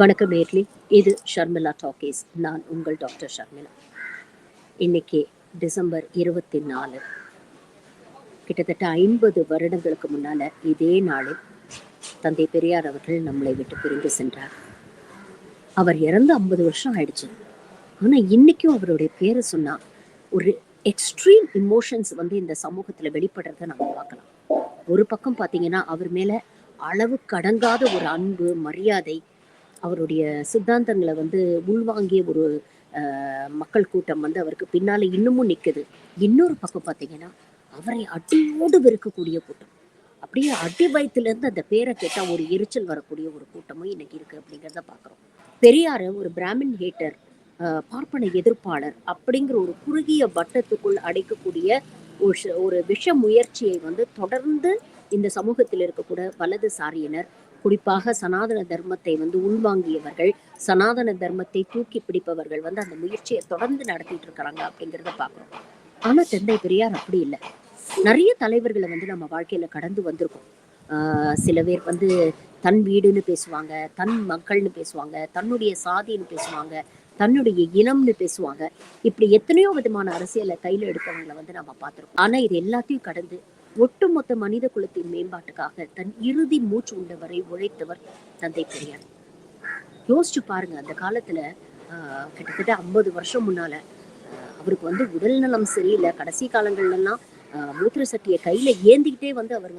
வணக்கம் நேர்களே. இது ஷர்மிளா டாக்கீஸ். நான் உங்கள் டாக்டர் ஷர்மிளா. இன்னைக்கு டிசம்பர் 24. கிட்டத்தட்ட 50 வருடங்களுக்கு முன்னால இதே நாளில் தந்தை பெரியார் அவர்கள் நம்மளை விட்டு பிரிந்து சென்றார். அவர் இறந்து 50 வருஷம் ஆயிடுச்சு. ஆனா இன்னைக்கும் அவருடைய பேரை சொன்னா ஒரு எக்ஸ்ட்ரீம் இமோஷன்ஸ் இந்த சமூகத்துல வெளிப்படுறத நம்ம பார்க்கலாம். ஒரு பக்கம் பார்த்தீங்கன்னா அவர் மேல அளவுக்கு அடங்காத ஒரு அன்பு, மரியாதை, அவருடைய சித்தாந்தங்களை உள்வாங்கிய ஒரு மக்கள் கூட்டம் அவருக்கு பின்னால இன்னமும் நிக்குது. இன்னொரு பக்கம் பார்த்தீங்கன்னா அவரை அடியோடு வெறுக்கக்கூடிய கூட்டம். அப்படியே அடி வயிற்றுல இருந்து அந்த பேரை கேட்டா ஒரு எரிச்சல் வரக்கூடிய ஒரு கூட்டமும் இன்னைக்கு இருக்கு அப்படிங்கிறத பாக்குறோம். பெரியார ஒரு பிராமின் ஹேட்டர், பார்ப்பன எதிர்ப்பாளர் அப்படிங்கிற ஒரு குறுகிய வட்டத்துக்குள் அடைக்கக்கூடிய ஒரு விஷ முயற்சியை தொடர்ந்து இந்த சமூகத்தில் இருக்கக்கூட வலதுசாரியினர், குறிப்பாக சனாதன தர்மத்தை உள்வாங்கியவர்கள், சனாதன தர்மத்தை தூக்கி பிடிப்பவர்கள் அந்த முயற்சியை தொடர்ந்து நடத்திட்டு இருக்கிறாங்க அப்படிங்கிறத பாக்குறோம். ஆனா தந்தை பெரியார் அப்படி இல்லை. நிறைய தலைவர்களை நம்ம வாழ்க்கையில கடந்து வந்திருக்கோம். சில பேர் தன் வீடுன்னு பேசுவாங்க, தன் மக்கள்னு பேசுவாங்க, தன்னுடைய சாதின்னு பேசுவாங்க, தன்னுடைய இனம்னு பேசுவாங்க. இப்படி எத்தனையோ விதமான அரசியலை கையில எடுத்தவங்களை நம்ம பார்த்திருக்கோம். ஆனா இது எல்லாத்தையும் கடந்து ஒட்டுமொத்த மனித குலத்தின் மேம்பாட்டுக்காக தன் இறுதி மூச்சு உண்டவரை உழைத்தவர் தந்தை பெரியார். யோசிச்சு பாருங்க, அந்த காலத்துல கிட்டத்தட்ட 50 வருஷம் முன்னால அவருக்கு உடல் நலம் சரியில்லை. கடைசி காலங்கள்ல எல்லாம் மூத்திர சட்டியை கையில ஏந்திக்கிட்டே அவர்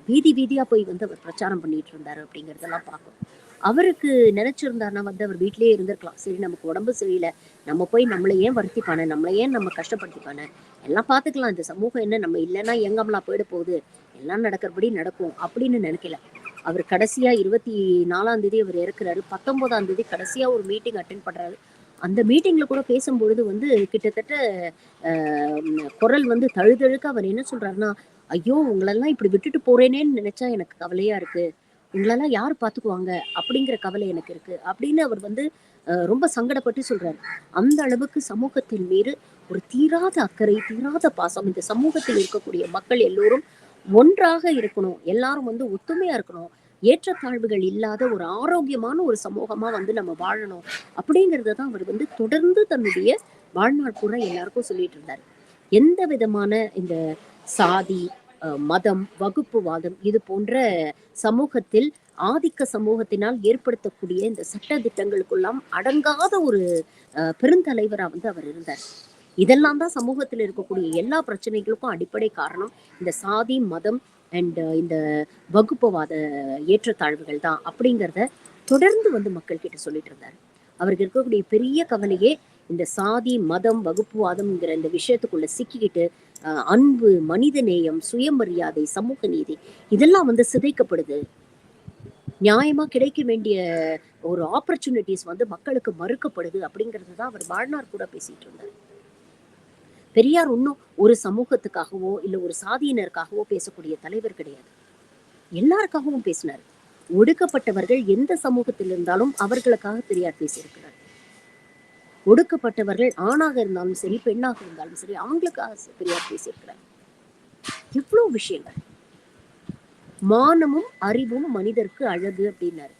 வீதி வீதியா போய் அவர் பிரச்சாரம் பண்ணிட்டு இருந்தாரு அப்படிங்கறதெல்லாம் பார்க்கும். அவருக்கு நினைச்சிருந்தாருன்னா அவர் வீட்டிலேயே இருந்திருக்கலாம். சரி, நமக்கு உடம்பு சரியில்லை, நம்ம போய் நம்மளை ஏன் வருத்திப்பானே, நம்மளை ஏன் நம்ம கஷ்டப்படுத்திப்பானே, எல்லாம் பார்த்துக்கலாம், இந்த சமூகம் என்ன நம்ம இல்லைன்னா எங்கம்லாம் போயிட போகுது, எல்லாம் நடக்கிறபடி நடக்கும் அப்படின்னு நினைக்கல. அவர் கடைசியா 24ஆம் தேதி அவர் இறக்குறாரு. 19ஆம் தேதி கடைசியா ஒரு மீட்டிங் அட்டென்ட் பண்றாரு. அந்த மீட்டிங்ல கூட பேசும்பொழுது கிட்டத்தட்ட குரல் தழுதழுக்க அவர் என்ன சொல்றாருன்னா, ஐயோ உங்களெல்லாம் இப்படி விட்டுட்டு போறேனேன்னு நினைச்சா எனக்கு கவலையா இருக்கு, உங்களெல்லாம் யார் பார்த்துக்குவாங்க அப்படிங்கிற கவலை எனக்கு இருக்கு அப்படின்னு அவர் ரொம்ப சங்கடப்பட்டு சொல்றாரு. அந்த அளவுக்கு சமூகத்தின் மீது ஒரு தீராத அக்கறை, தீராத பாசம். இந்த சமூகத்தில் இருக்கக்கூடிய மக்கள் எல்லோரும் ஒன்றாக இருக்கணும், எல்லாரும் ஒத்துமையா இருக்கணும், ஏற்றத்தாழ்வுகள் இல்லாத ஒரு ஆரோக்கியமான ஒரு சமூகமா நம்ம வாழணும் அப்படிங்கறத தான் அவர் தொடர்ந்து தன்னுடைய வாழ்நாள் பூரா எல்லாருக்கும் சொல்லிட்டு இருந்தாரு. எந்த விதமான இந்த சாதி, மதம், வகுப்புவாதம் இது போன்ற சமூகத்தில் ஆதிக்க சமூகத்தினால் ஏற்படுத்தக்கூடிய இந்த சட்ட திட்டங்களுக்கெல்லாம் அடங்காத ஒரு பெருந்தலைவரா அவர் இருந்தார். இதெல்லாம் தான் சமூகத்தில் இருக்கக்கூடிய எல்லா பிரச்சனைகளுக்கும் அடிப்படை காரணம் இந்த சாதி, மதம் அண்ட் இந்த வகுப்புவாத ஏற்றத்தாழ்வுகள் தான் அப்படிங்கிறத தொடர்ந்து மக்கள் கிட்ட சொல்லிட்டு இருந்தாரு. அவருக்கு இருக்கக்கூடிய பெரிய கவலையே இந்த சாதி, மதம், வகுப்புவாதம்ங்கிற இந்த விஷயத்துக்குள்ள சிக்கிக்கிட்டு அன்பு, மனித நேயம், சுயமரியாதை, சமூக நீதி இதெல்லாம் சிதைக்கப்படுது. நியாயமா கிடைக்க வேண்டிய ஒரு ஆப்பர்ச்சுனிட்டிஸ் மக்களுக்கு மறுக்கப்படுது அப்படிங்கிறது தான் அவர் வாழ்நாள் கூட பேசிட்டு இருந்தார். பெரியார் இன்னும் ஒரு சமூகத்துக்காகவோ இல்ல ஒரு சாதியினருக்காகவோ பேசக்கூடிய தலைவர் கிடையாது. எல்லாருக்காகவும் பேசினார். ஒடுக்கப்பட்டவர்கள் எந்த சமூகத்தில் இருந்தாலும் அவர்களுக்காக பெரியார் பேசியிருக்கிறார். ஒடுக்கப்பட்டவர்கள் ஆணாக இருந்தாலும் சரி, பெண்ணாக இருந்தாலும் சரி, அவங்களுக்காக பெரியார் பேசியிருக்கிறார். எவ்வளவு விஷயங்கள். மானமும் அறிவும் மனிதருக்கு அழகு அப்படின்னாரு.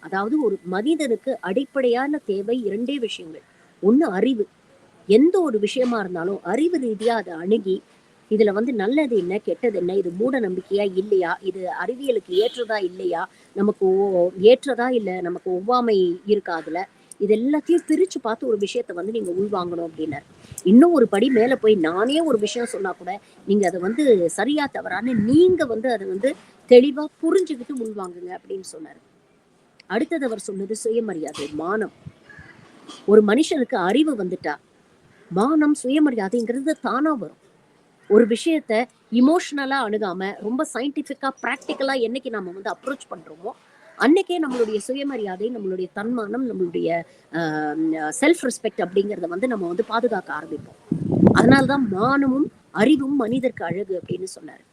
அதாவது ஒரு மனிதனுக்கு அடிப்படையான தேவை 2 விஷயங்கள். ஒண்ணு அறிவு. எந்த ஒரு விஷயமா இருந்தாலும் அறிவு ரீதியா அதை அணுகி இதுல நல்லது என்ன, கெட்டது என்ன, இது மூட நம்பிக்கையா இல்லையா, இது அறிவியலுக்கு ஏற்றதா இல்லையா, நமக்கு ஏற்றதா இல்ல நமக்கு ஒவ்வாமை இருக்கா, அதுல இது எல்லாத்தையும் பிரிச்சு பார்த்து ஒரு விஷயத்த நீங்க உள்வாங்கணும் அப்படின்னாரு. இன்னும் ஒரு படி மேல போய் நானே ஒரு விஷயம் சொன்னா கூட நீங்க அதை சரியா தவறான்னு நீங்க அதை தெளிவா புரிஞ்சுக்கிட்டு உள்வாங்குங்க அப்படின்னு சொன்னாரு. அடுத்தது அவர் சொன்னது சுயமரியாதை, மானம். ஒரு மனுஷனுக்கு அறிவு வந்துட்டா மானம், சுயமரியாதைங்கிறது தானா வரும். ஒரு விஷயத்த இமோஷனலா அணுகாம ரொம்ப சயின்டிபிக்கா பிராக்டிக்கலா என்னைக்கு நம்ம அப்ரோச் பண்றோமோ அன்னைக்கே நம்மளுடைய சுயமரியாதை, நம்மளுடைய தன்மானம், நம்மளுடைய செல்ஃப் ரெஸ்பெக்ட் அப்படிங்கிறத நம்ம பாதுகாக்க ஆரம்பிப்போம். அதனாலதான் மானமும் அறிவும் மனிதருக்கு அழகு அப்படின்னு சொன்னாரு.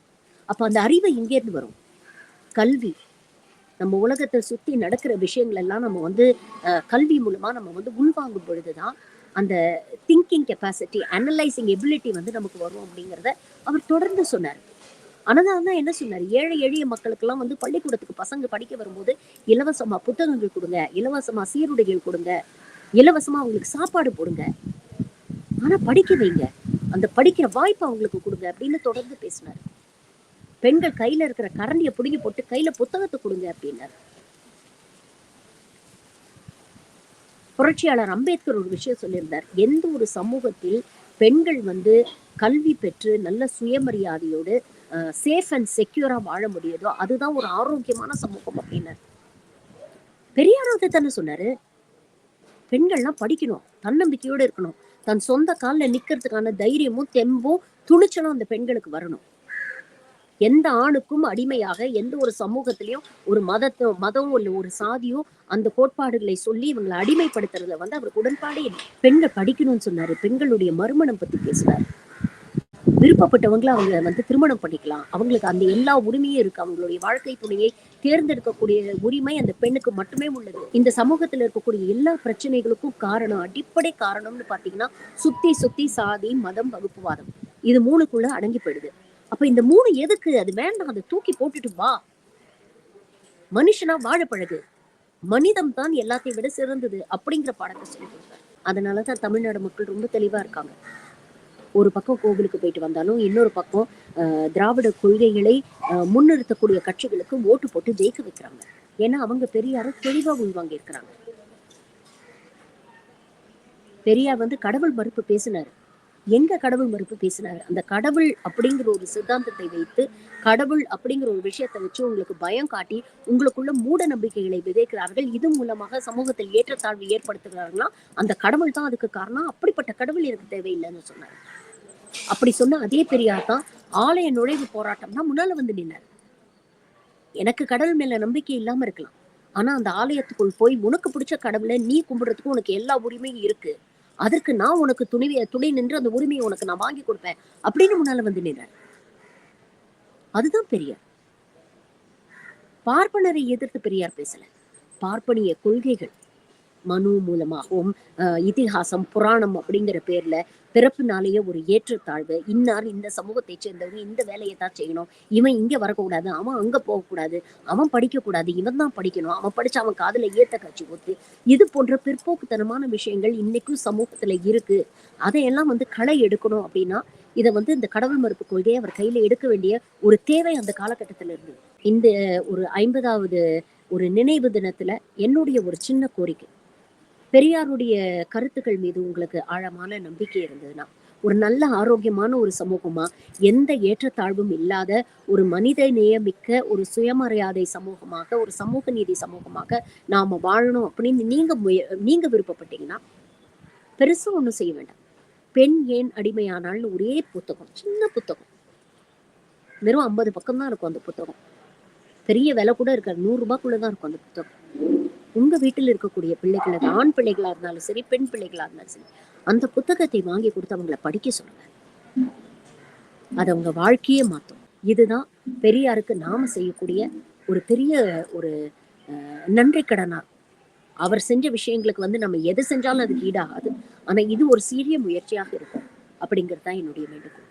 அப்ப அந்த அறிவு இங்கேருந்து வரும். கல்வி. நம்ம உலகத்தை சுத்தி நடக்கிற விஷயங்கள் எல்லாம் நம்ம கல்வி மூலமா நம்ம உள்வாங்கும் பொழுதுதான் அந்த திங்கிங் கெப்பாசிட்டி, அனலைசிங் எபிலிட்டி நமக்கு வரும் அப்படிங்கிறத அவர் தொடர்ந்து சொன்னார். அதனால தான் என்ன சொன்னாரு, ஏழை எளிய மக்களுக்கெல்லாம் வந்து பள்ளிக்கூடத்துக்கு பசங்க படிக்க வரும்போது இலவசமா புத்தகங்கள் கொடுங்க, இலவசமா சீருடைகள் கொடுங்க, இலவசமா அவங்களுக்கு சாப்பாடு போடுங்க, ஆனா படிக்க வைங்க, அந்த படிக்கிற வாய்ப்பு அவங்களுக்கு கொடுங்க அப்படின்னு தொடர்ந்து பேசினாரு. பெண்கள் கையில இருக்கிற கரண்டியை பிடுங்கி போட்டு கையில புத்தகத்தை கொடுங்க அப்படின்னாரு. புரட்சியாளர் அம்பேத்கர் ஒரு விஷயம் சொல்லியிருந்தார், எந்த ஒரு சமூகத்தில் பெண்கள் வந்து கல்வி பெற்று நல்ல சுயமரியாதையோடு சேஃப் அண்ட் செக்யூரா வாழ முடியுதோ அதுதான் ஒரு ஆரோக்கியமான சமூகம் அப்படின்னாரு. பெரியார் வந்து தானே சொன்னாரு, பெண்கள்லாம் படிக்கணும், தன்னம்பிக்கையோட இருக்கணும், தன் சொந்த காலில் நிக்கிறதுக்கான தைரியமும் தெம்பும் துணிச்சலும் அந்த பெண்களுக்கு வரணும். எந்த ஆணுக்கும் அடிமையாக எந்த ஒரு சமூகத்திலையும் ஒரு மதம் இல்ல ஒரு சாதியோ அந்த கோட்பாடுகளை சொல்லி இவங்களை அடிமைப்படுத்துறதுல வந்து அவருக்கு உடன்பாடே இல்லை. பெண்கள் படிக்கணும்னு சொன்னாரு, பெண்களுடைய மறுமணம் பத்தி பேசினாரு. விருப்பப்பட்டவங்களை அவங்க வந்து திருமணம் பண்ணிக்கலாம், அவங்களுக்கு அந்த எல்லா உரிமையும் இருக்கு, அவங்களுடைய வாழ்க்கை துணையை தேர்ந்தெடுக்கக்கூடிய உரிமை அந்த பெண்ணுக்கு மட்டுமே உள்ளது. இந்த சமூகத்துல இருக்கக்கூடிய எல்லா பிரச்சனைகளுக்கும் காரணம், அடிப்படை காரணம்னு பாத்தீங்கன்னா சுத்தி சாதி மதம் வகுப்புவாதம் இது 3க்குள்ள அடங்கி போயிடுது. அப்ப இந்த 3 எதுக்கு? அது வேண்டாம், அதை தூக்கி போட்டுட்டு வா, மனுஷனா வாழ பழகு, மனிதம் தான் எல்லாத்தையும் விட சிறந்தது அப்படிங்கிற பாடத்தை சொல்லி கொடுத்தாரு. அதனாலதான் தமிழ்நாடு மக்கள் ரொம்ப தெளிவா இருக்காங்க. ஒரு பக்கம் கோவிலுக்கு போயிட்டு வந்தாலும் இன்னொரு பக்கம் திராவிட கொள்கைகளை முன்னிறுத்தக்கூடிய கட்சிகளுக்கு ஓட்டு போட்டு ஜெயிக்க வைக்கிறாங்க. ஏன்னா அவங்க பெரியார தெளிவா உள்வாங்கி இருக்கிறாங்க. பெரியார் வந்து கடவுள் மறுப்பு பேசினாரு. எங்க கடவுள் மறுப்பு பேசினாரு? அந்த கடவுள் அப்படிங்கிற ஒரு சித்தாந்தத்தை வைத்து, கடவுள் அப்படிங்கிற ஒரு விஷயத்தை வச்சு உங்களுக்கு பயம் காட்டி உங்களுக்குள்ள மூட நம்பிக்கைகளை விதைக்கிறார்கள். இது மூலமாக சமூகத்தில் ஏற்றத்தாழ்வு ஏற்படுத்துகிறார்களா, அந்த கடவுள் தான் அதுக்கு காரணம், அப்படிப்பட்ட கடவுள் எனக்கு தேவையில்லைன்னு சொன்னாரு. அப்படி சொன்ன அதே பெரியார் தான் ஆலய நுழைவு போராட்டம்னா முன்னால வந்து நின்னார். எனக்கு கடவுள் மேல நம்பிக்கை இல்லாம இருக்கலாம், ஆனா அந்த ஆலயத்துக்குள் போய் உனக்கு பிடிச்ச கடவுளை நீ கும்பிடுறதுக்கு உனக்கு எல்லா உரிமையும் இருக்கு, அதற்கு நான் உனக்கு துணை நின்று அந்த உரிமையை உனக்கு நான் வாங்கி கொடுப்பேன் அப்படின்னு முன்னால வந்து நின்றார். அதுதான் பெரியார். பார்ப்பனரை எதிர்த்து பெரியார் பேசல. பார்ப்பனிய கொள்கைகள் மனு மூலமாகவும் இதிகாசம் புராணம் அப்படிங்கிற பேர்ல பிறப்புனாலேயே ஒரு ஏற்றத்தாழ்வு, இன்னார் இந்த சமூகத்தை சேர்ந்தவங்க இந்த வேலையை தான் செய்யணும், இவன் இங்க வரக்கூடாது, அவன் அங்க போகக்கூடாது, அவன் படிக்கக்கூடாது, இவன் தான் படிக்கணும், அவன் படிச்சு அவன் காதுல ஏத்த காட்சி ஒத்து, இது போன்ற பிற்போக்குத்தனமான விஷயங்கள் இன்னைக்கும் சமூகத்துல இருக்கு. அதையெல்லாம் வந்து களை எடுக்கணும் அப்படின்னா இதை வந்து இந்த கடவுள் மறுப்பு கொள்கையை அவர் கையில எடுக்க வேண்டிய ஒரு தேவை அந்த காலகட்டத்துல இருந்தது. இந்த ஒரு 50வது ஒரு நினைவு தினத்துல என்னுடைய ஒரு சின்ன கோரிக்கை, பெரியாருடைய கருத்துக்கள் மீது உங்களுக்கு ஆழமான நம்பிக்கை இருந்ததுன்னா, ஒரு நல்ல ஆரோக்கியமான ஒரு சமூகமா, எந்த ஏற்றத்தாழ்வும் இல்லாத ஒரு மனித நேயமிக்க ஒரு சுயமரியாதை சமூகமாக, ஒரு சமூக நீதி சமூகமாக நாம வாழணும் அப்படின்னு நீங்க விருப்பப்பட்டீங்கன்னா பெருசா ஒண்ணும் செய்ய வேண்டாம். பெண் ஏன் அடிமையானால்னு ஒரே புத்தகம், சின்ன புத்தகம், வெறும் 50 பக்கம் தான் இருக்கும் அந்த புத்தகம். பெரிய விலை கூட இருக்காது, 100 ரூபாய்க்குள்ளதான் இருக்கும் அந்த புத்தகம். உங்க வீட்டில் இருக்கக்கூடிய பிள்ளைகள், ஆண் பிள்ளைகளா இருந்தாலும் சரி, பெண் பிள்ளைகளா இருந்தாலும் சரி, அந்த புத்தகத்தை வாங்கி கொடுத்து அவங்களை படிக்க சொல்லுங்க. அது அவங்க வாழ்க்கையே மாத்தும். இதுதான் பெரியாருக்கு நாம செய்யக்கூடிய ஒரு பெரிய ஒரு நன்றி கடனா. அவர் செஞ்ச விஷயங்களுக்கு வந்து நம்ம எது செஞ்சாலும் அதுக்கு ஈடாகாது, ஆனா இது ஒரு சீரிய முயற்சியாக இருக்கும் அப்படிங்கிறது தான் என்னுடைய வேண்டுகோள்.